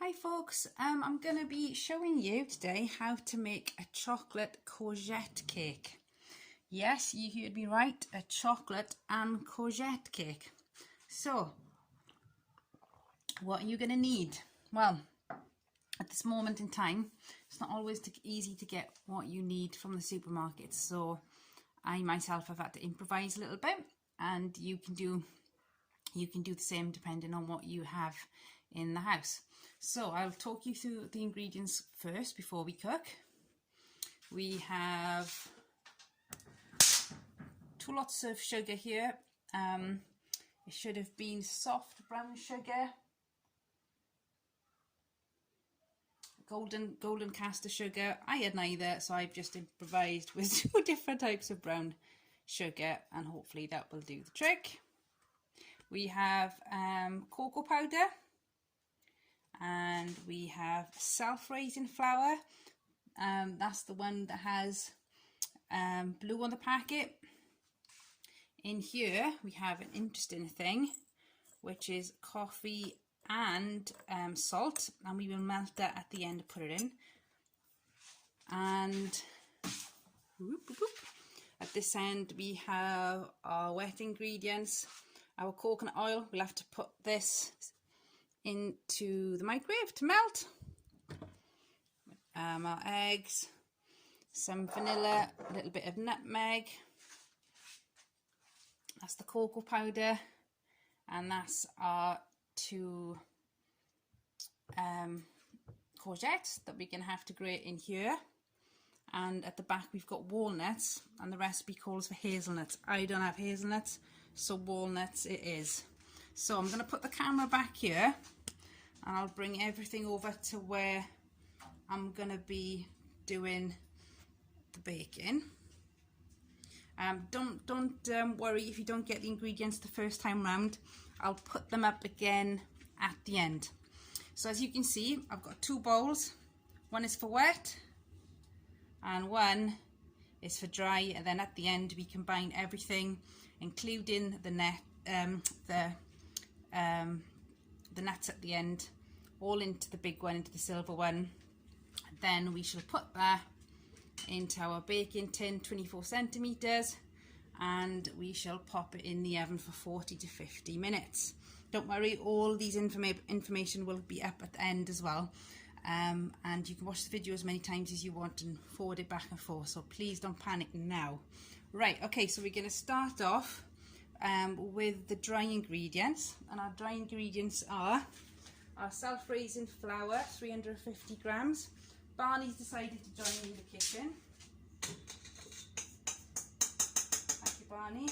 Hi folks, I'm going to be showing you today how to make a chocolate courgette cake. Yes, you heard me right, a chocolate and courgette cake. So, what are you going to need? Well, at this moment in time, it's not always easy to get what you need from the supermarket. So, I myself have had to improvise a little bit, and you can do the same depending on what you have in the house. So I'll talk you through the ingredients first before we cook. We have 2 lots of sugar here. It should have been soft brown sugar, golden caster sugar. I had neither, so I've just improvised with 2 different types of brown sugar, and hopefully that will do the trick. We have cocoa powder, and we have self-raising flour. That's the one that has blue on the packet. In here we have an interesting thing, which is coffee and salt, and we will melt that at the end to put it in. And at this end we have our wet ingredients, our coconut oil. We'll have to put this into the microwave to melt. Our eggs, some vanilla, a little bit of nutmeg. That's the cocoa powder, and that's our 2 courgettes that we're going to have to grate in here. And at the back we've got walnuts, and the recipe calls for hazelnuts. I don't have hazelnuts, so walnuts it is. So I'm going to put the camera back here, and I'll bring everything over to where I'm going to be doing the baking. Don't worry if you don't get the ingredients the first time round. I'll put them up again at the end. So as you can see, I've got 2 bowls. One is for wet and one is for dry, and then at the end we combine everything, including the nuts at the end, all into the big one, into the silver one. Then we shall put that into our baking tin, 24 centimeters, and we shall pop it in the oven for 40 to 50 minutes. Don't worry, all these information will be up at the end as well, and you can watch the video as many times as you want and forward it back and forth, so please don't panic now. Right, okay, so we're going to start off with the dry ingredients, and our dry ingredients are our self-raising flour, 350 grams. Barney's decided to join me in the kitchen. Thank you, Barney.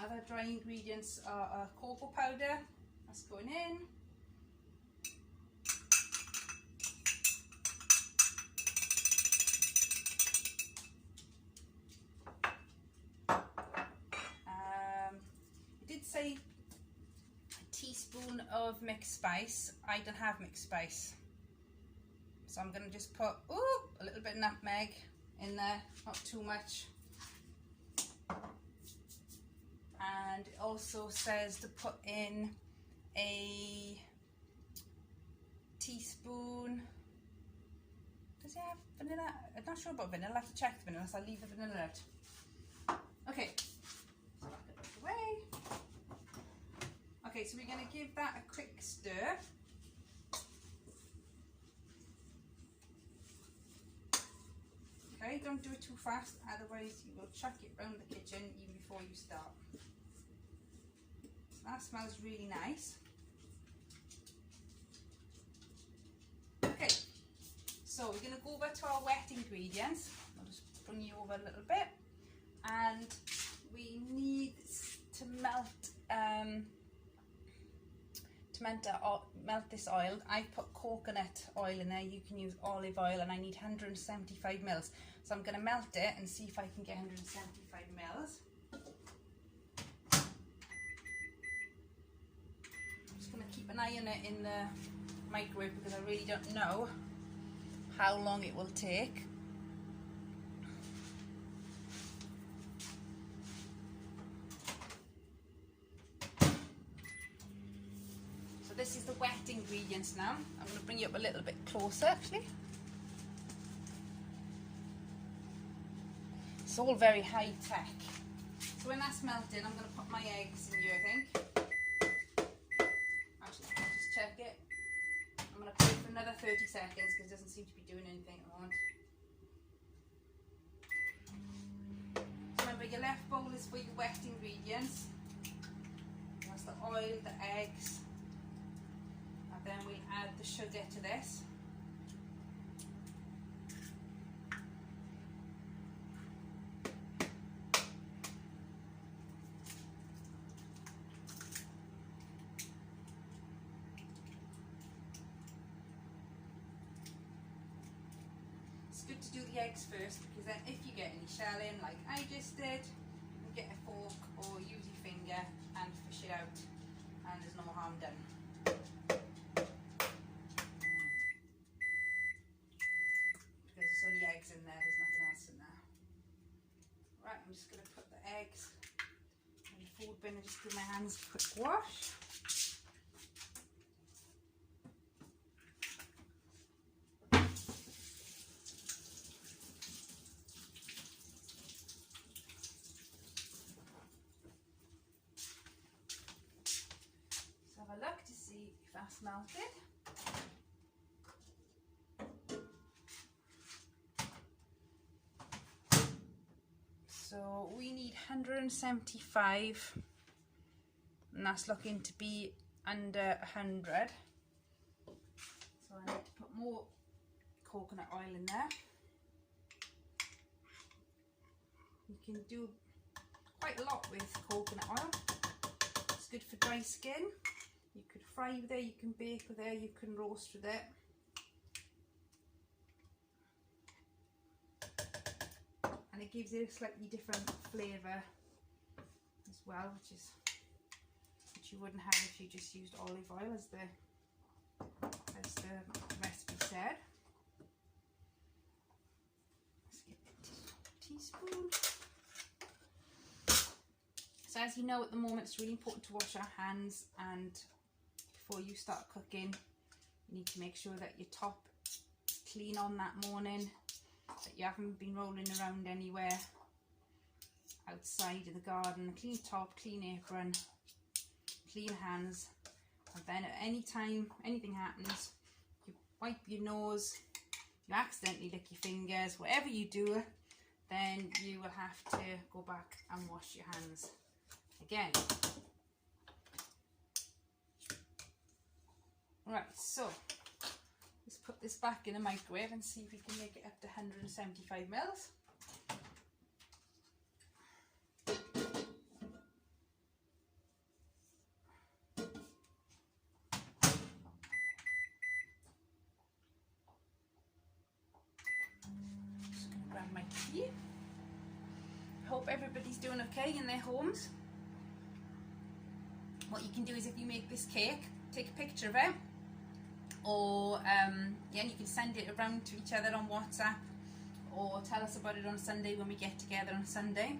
Other dry ingredients are our cocoa powder. That's going in. It did say a teaspoon of mixed spice. I don't have mixed spice, so I'm going to just put a little bit of nutmeg in there, not too much. And it also says to put in a teaspoon. Does it have vanilla? I'm not sure about vanilla. I'll have to check the vanilla, so I'll leave the vanilla out. Okay, so I'll put it away. Okay, so we're going to give that a quick stir. Okay, don't do it too fast, otherwise you will chuck it around the kitchen even before you start. That smells really nice. Okay, so we're going to go over to our wet ingredients. I'll just bring you over a little bit, and we need to melt this oil. I put coconut oil in there. You can use olive oil, and I need 175 mils. So I'm going to melt it and see if I can get 175 mils. I'm just going to keep an eye on it in the microwave because I really don't know how long it will take. this is the wet ingredients now. I'm going to bring you up a little bit closer actually. It's all very high tech. So when that's melted, I'm going to put my eggs in here, I think. Actually, I'll just check it. I'm going to put it for another 30 seconds because it doesn't seem to be doing anything at the moment. So remember, your left bowl is for your wet ingredients. That's the oil, the eggs, and then we'll add the sugar to this. It's good to do the eggs first because then if you get any shelling like I just did, you can get a fork or use your finger and fish it out and there's no harm done. Because there's only eggs in there, there's nothing else in there. Right, I'm just going to put the eggs in the food bin and just give my hands a quick wash. Have a look to see if that's melted. So we need 175 and that's looking to be under 100. So I need to put more coconut oil in there. You can do quite a lot with coconut oil. It's good for dry skin. You could fry with it, you can bake with it, you can roast with it. And it gives it a slightly different flavour as well, which you wouldn't have if you just used olive oil as the recipe said. Let's get a teaspoon. So as you know, at the moment it's really important to wash our hands, and before you start cooking you need to make sure that your top is clean on that morning, that you haven't been rolling around anywhere outside in the garden. Clean top, clean apron, clean hands, and then at any time anything happens, you wipe your nose, you accidentally lick your fingers, whatever you do, then you will have to go back and wash your hands again. Right, so let's put this back in the microwave and see if we can make it up to 175 mils. Just going to grab my tea. Hope everybody's doing okay in their homes. What you can do is, if you make this cake, take a picture of it, or yeah, you can send it around to each other on WhatsApp, or tell us about it on Sunday when we get together on Sunday.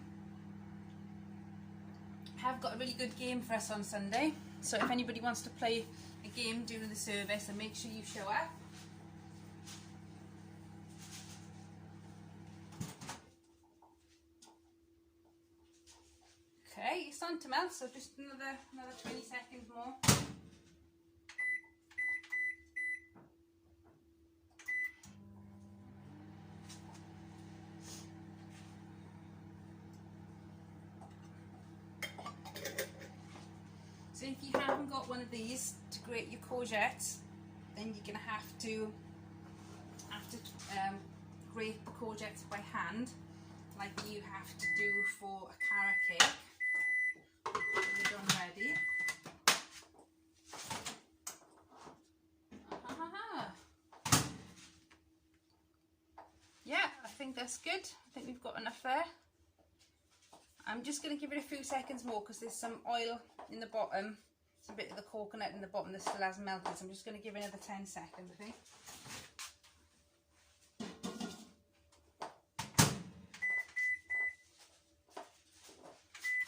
I have got a really good game for us on Sunday, so if anybody wants to play a game during the service, then make sure you show up. Okay, it's on to melt, so just another 20 seconds more. So if you haven't got one of these to grate your courgettes, then you're going to have to grate the courgettes by hand, like you have to do for a carrot cake. When you're done ready. Yeah, I think that's good. I think we've got enough there. I'm just going to give it a few seconds more because there's some oil in the bottom, some bit of the coconut in the bottom that still hasn't melted, so I'm just going to give it another 10 seconds, I think.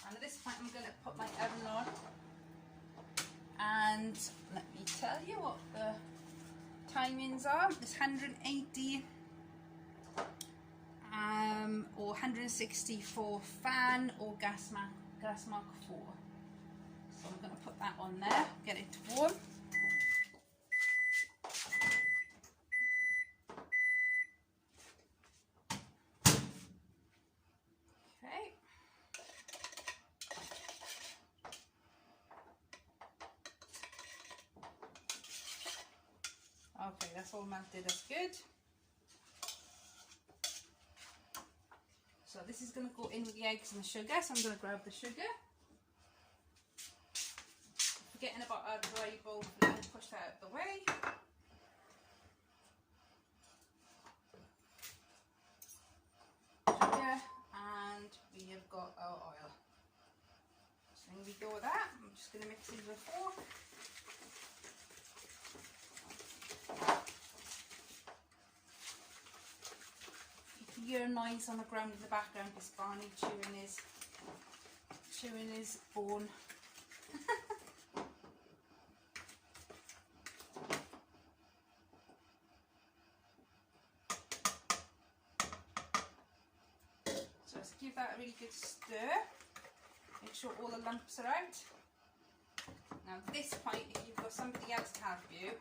And at this point I'm going to put my oven on and let me me tell you what the timings are. It's 180 or 160 for fan or gas mark 4. So I'm going to put that on there, get it warm. Okay, that's all melted, that's good. So this is going to go in with the eggs and the sugar, so I'm going to grab the sugar. Forgetting about our dry bowl, push that out of the way. Sugar, and we have got our oil. So here we go with that. I'm just going to mix it with a fork. You hear a noise on the ground in the background. It's Barney chewing his bone. So let's give that a really good stir. Make sure all the lumps are out. Now at this point, if you've got somebody else to help you,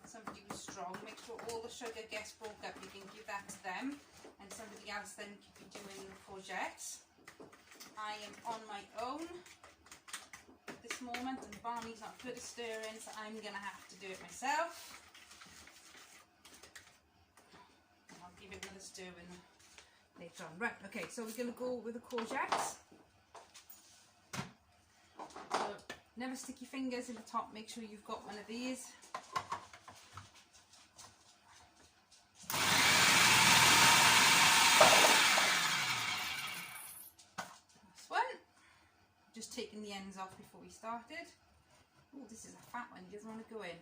somebody who's strong, make sure all the sugar gets broke up. You can give that to them, and somebody else then could be doing the courgettes. I am on my own at this moment, and Barney's not good at stirring, so I'm going to have to do it myself. And I'll give it another stir later on. Right, okay, so we're going to go with the courgettes. So never stick your fingers in the top, make sure you've got one of these. Just taking the ends off before we started. Oh, this is a fat one, he doesn't want to go in.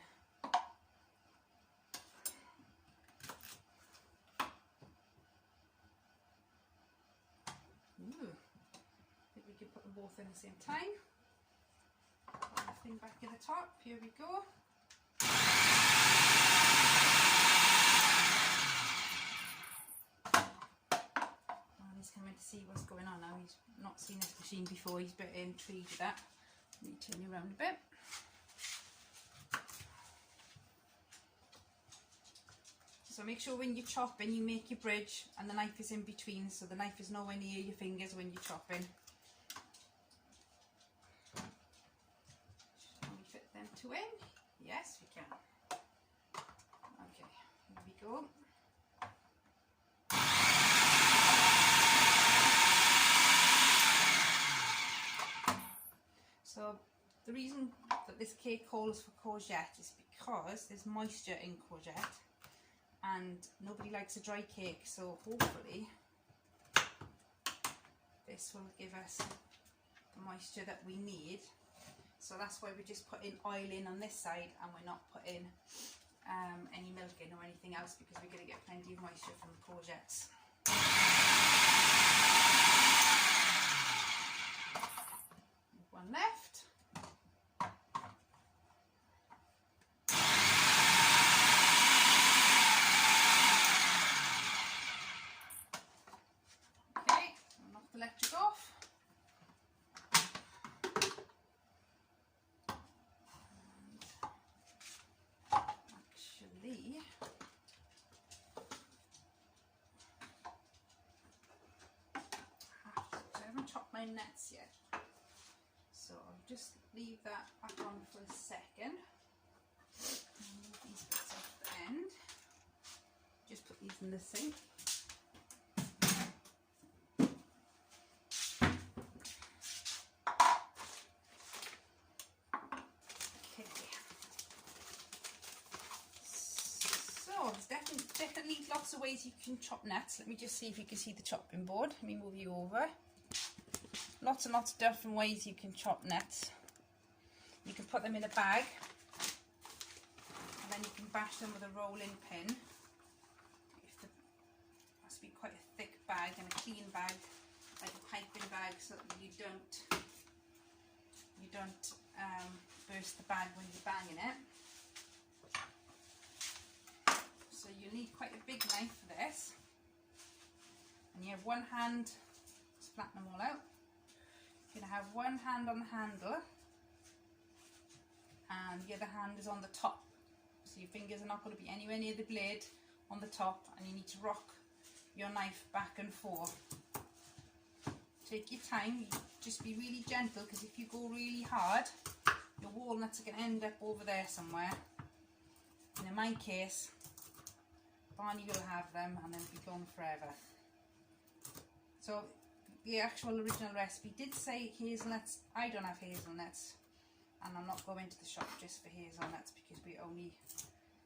Ooh. I think we can put them both in at the same time. Put the thing back in the top, here we go. He's coming to see what's going on now. He's not seen this machine before. He's a bit intrigued with that. Let me turn you around a bit. So make sure when you're chopping, you make your bridge and the knife is in between, so the knife is nowhere near your fingers when you're chopping. Can we fit them two in? Yes, we can. Okay, here we go. So the reason that this cake calls for courgette is because there's moisture in courgette and nobody likes a dry cake, so hopefully this will give us the moisture that we need. So that's why we're just putting oil in on this side and we're not putting any milk in or anything else, because we're going to get plenty of moisture from the courgettes. One left. Okay, I'll knock the electric off. Actually, I haven't chopped my nuts yet. So I'll just leave that back on for a second. Move these bits off the end. Just put these in the sink. Okay. So there's definitely lots of ways you can chop nuts. Let me just see if you can see the chopping board. Let me move you over. Lots and lots of different ways you can chop nuts. You can put them in a bag and then you can bash them with a rolling pin. It has to be quite a thick bag and a clean bag, like a piping bag, so that you don't burst the bag when you're banging it. you'll need quite a big knife for this. And you have one hand, let's flatten them all out. You're going to have one hand on the handle and the other hand is on the top. So your fingers are not going to be anywhere near the blade on the top, and you need to rock your knife back and forth. Take your time, just be really gentle, because if you go really hard, your walnuts are going to end up over there somewhere. And in my case, Barney will have them and they'll be gone forever. So the actual original recipe did say hazelnuts. I don't have hazelnuts, and I'm not going to the shop just for hazelnuts, because we're only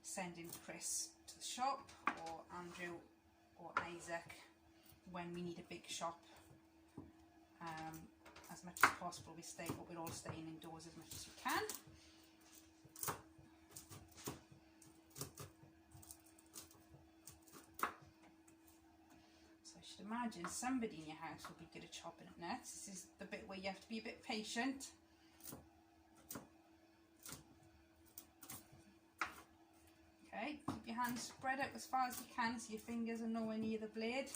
sending Chris to the shop, or Andrew or Isaac when we need a big shop. As much as possible we're all staying indoors as much as we can. So I should imagine somebody in your house will be good at chopping up nuts. This is the bit where you have to be a bit patient. Okay, keep your hands spread out as far as you can so your fingers are nowhere near the blade.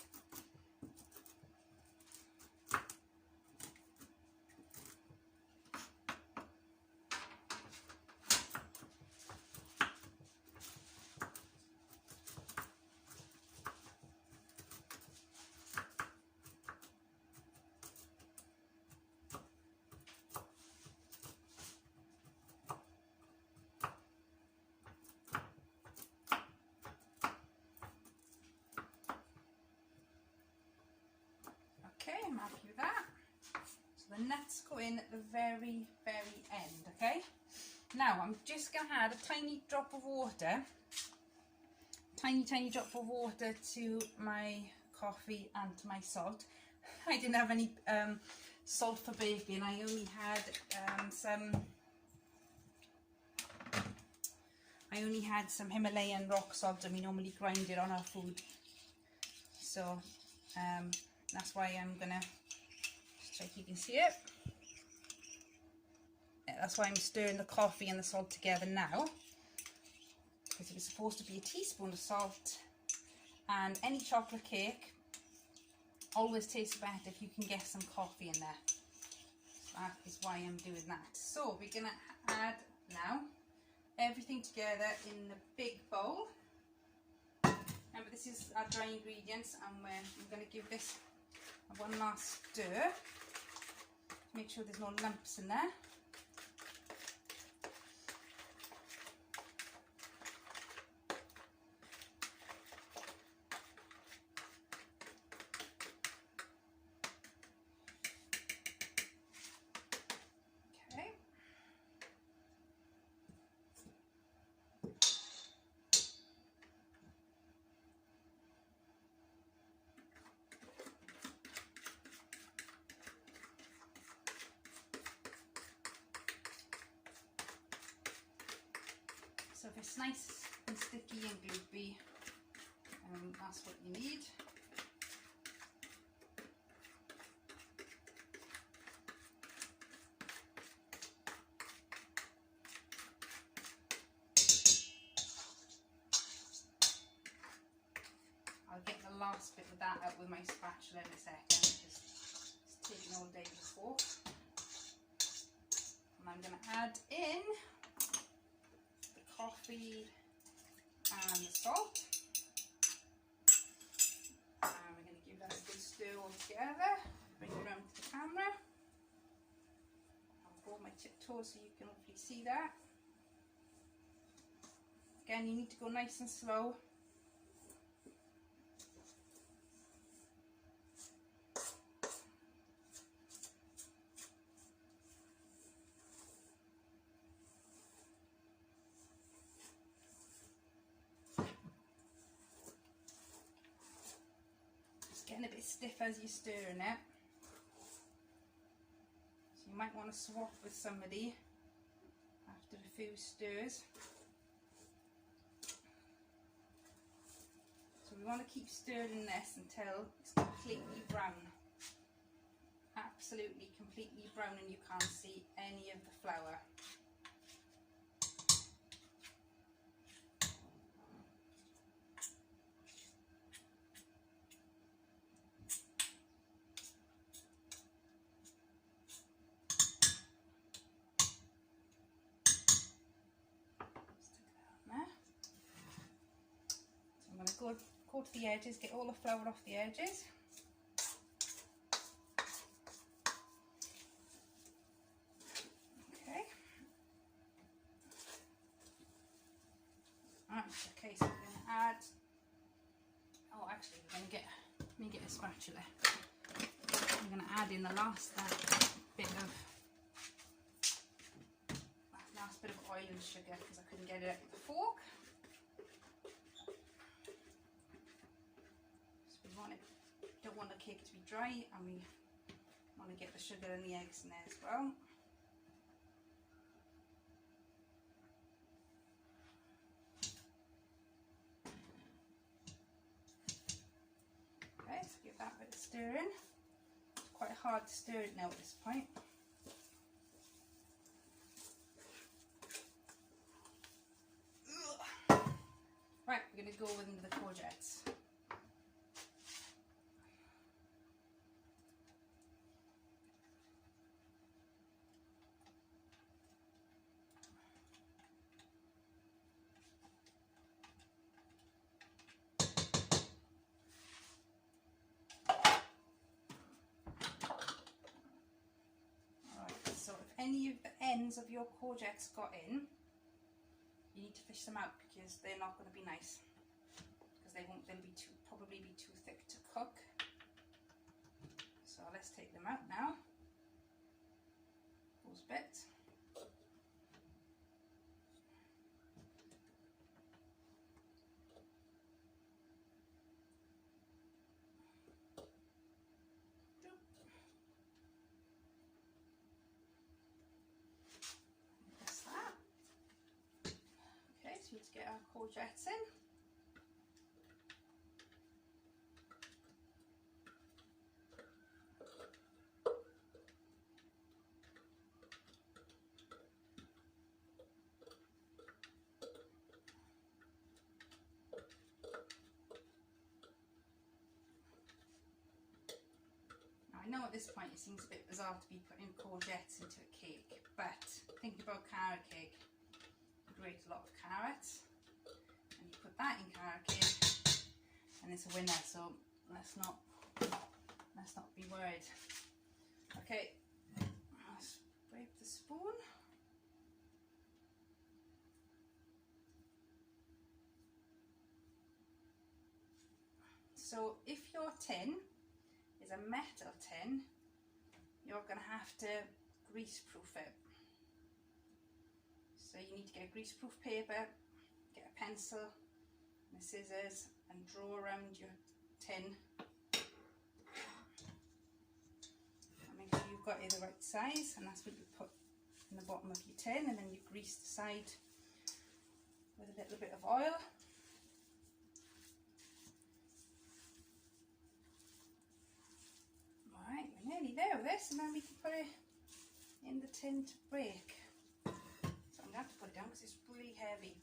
I'm happy with that. So the nuts go in at the very, very end, okay? Now I'm just going to add a tiny drop of water, tiny drop of water to my coffee and to my salt. I didn't have any salt for baking. I only had some Himalayan rock salt, and we normally grind it on our food. So that's why I'm gonna just check you can see it. Yeah, that's why I'm stirring the coffee and the salt together now, because it was supposed to be a teaspoon of salt, and any chocolate cake always tastes better if you can get some coffee in there. So that is why I'm doing that. So we're gonna add now everything together in the big bowl. Remember, this is our dry ingredients, and I'm going to give this one last stir. Make sure there's no lumps in there. Okay. So if it's nice and sticky and gloopy, that's what you need. I'll get the last bit of that out with my spatula in a second, because it's taken all day before. And I'm going to add in coffee and the salt, and we're going to give that a good stir all together. Bring it around to the camera. I'll hold my tiptoes so you can hopefully see that. Again, you need to go nice and slow. Getting a bit stiff as you're stirring it, so you might want to swap with somebody after a few stirs. So we want to keep stirring this until it's completely brown, absolutely completely brown, and you can't see any of the flour. just go to the edges, get all the flour off the edges. Okay. Right, okay, so we're going to add, oh actually we're going to let me get a spatula. I'm going to add in the last bit of oil and sugar because I couldn't get it out with the fork. So we don't want the cake to be dry, and we want to get the sugar and the eggs in there as well. Okay, so give that a bit of stirring. It's quite hard to stir it now at this point. Right, we're going to go into the courgettes. Alright, so if any of the ends of your courgettes got in, you need to fish them out because they're not going to be nice, because they'll probably be too thick to cook. So let's take them out now, those bits. That's that. Okay, so let's get our courgettes in. I know at this point it seems a bit bizarre to be putting courgettes into a cake, but think about carrot cake. You grate a lot of carrots and you put that in carrot cake and it's a winner, so let's not be worried. Okay, let's scrape the spoon. So if your tin is a metal tin, you're going to have to grease proof it. So you need to get a grease proof paper, get a pencil and a scissors and draw around your tin. And make sure you've got it the right size, and that's what you put in the bottom of your tin, and then you grease the side with a little bit of oil. Right, we're nearly there with this, and then we can put it in the tin to bake. So I'm going to have to put it down because it's really heavy.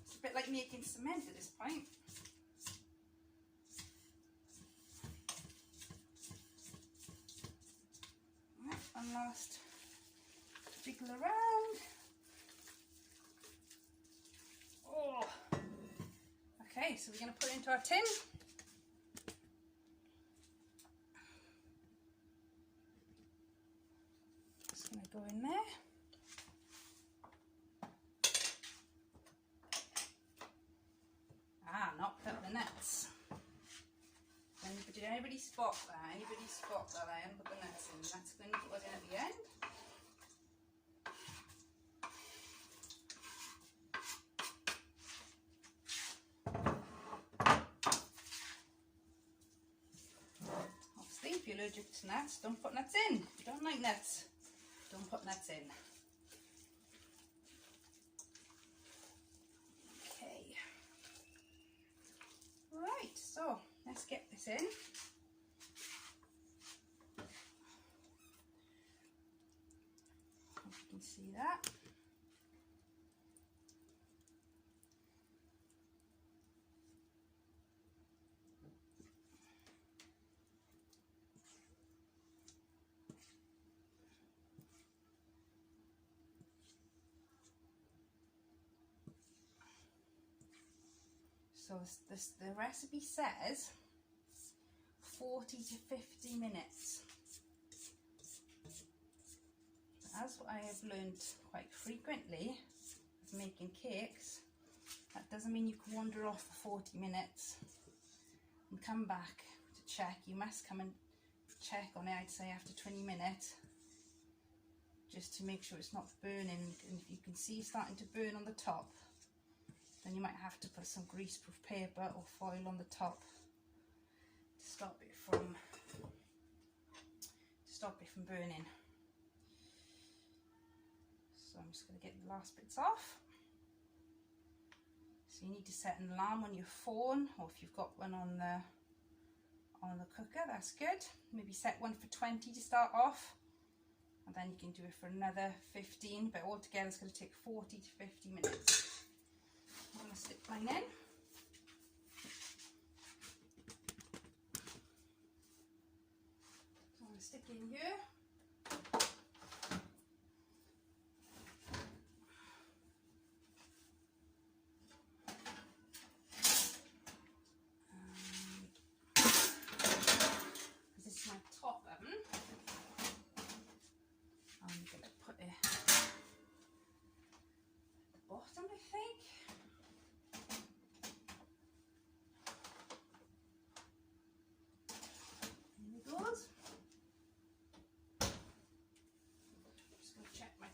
It's a bit like making cement at this point. Right, one last jiggle around. Oh. Okay, so we're going to put it into our tin. Going to go in there. Knocked up the nuts. Did anybody spot that? Anybody spot that I haven't put the nuts in? That's going to put in at the end. Obviously, if you're allergic to nuts, don't put nuts in. If you don't like nuts, don't put nuts in. Okay. Right, so let's get this in. Hope you can see that. So the recipe says 40 to 50 minutes. As I have learned quite frequently with making cakes, that doesn't mean you can wander off for 40 minutes and come back to check. You must come and check on it, I'd say, after 20 minutes, just to make sure it's not burning. And if you can see starting to burn on the top, then you might have to put some greaseproof paper or foil on the top to stop it from burning. So I'm just going to get the last bits off. So you need to set an alarm on your phone, or if you've got one on the cooker, that's good. Maybe set one for 20 to start off, and then you can do it for another 15, but altogether it's going to take 40 to 50 minutes. I'm going to stick mine in. So I'm going to stick in here.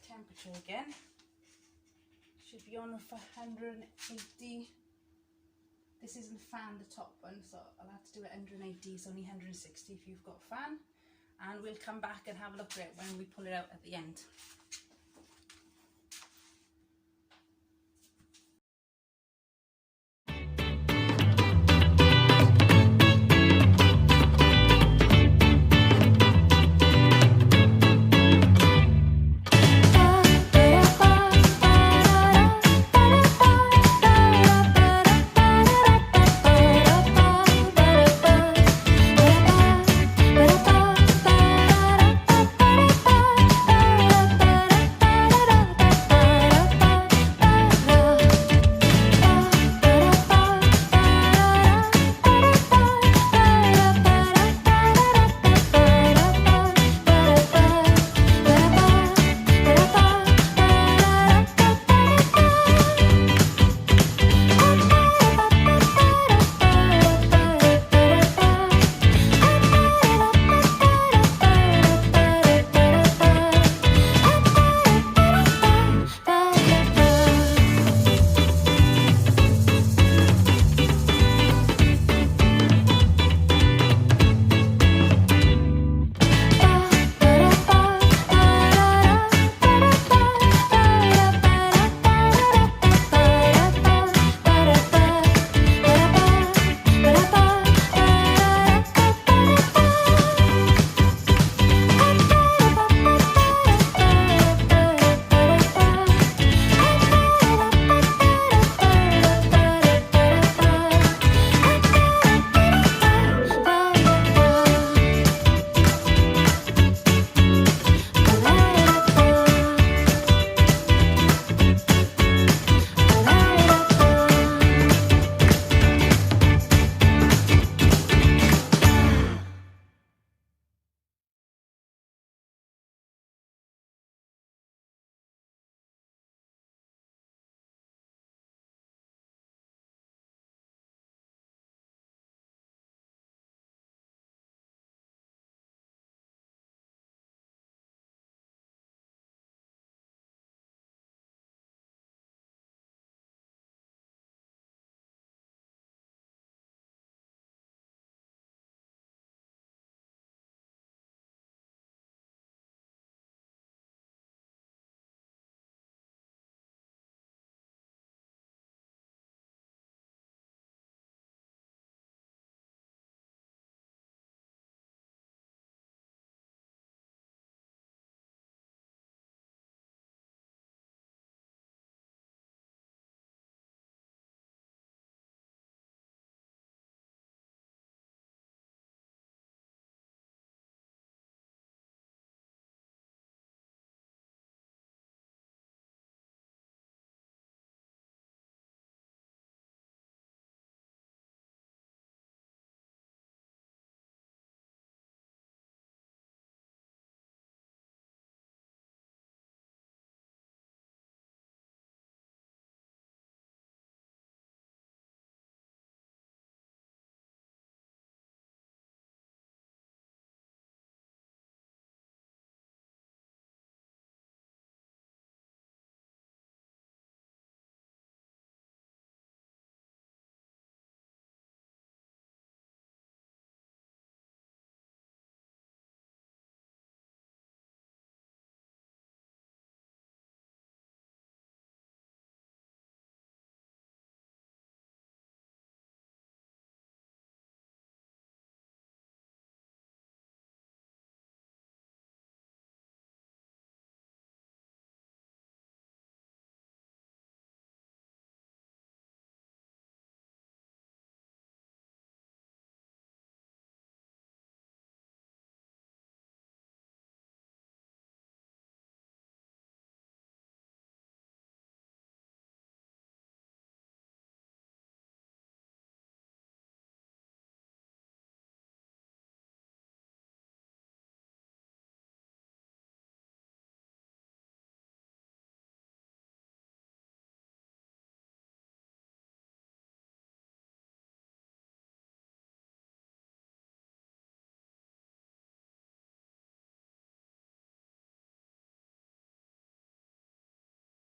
Temperature again. Should be on for 180. This isn't fan, the top one, so I'll have to do it 180. It's only 160 if you've got a fan. And we'll come back and have a look at it when we pull it out at the end.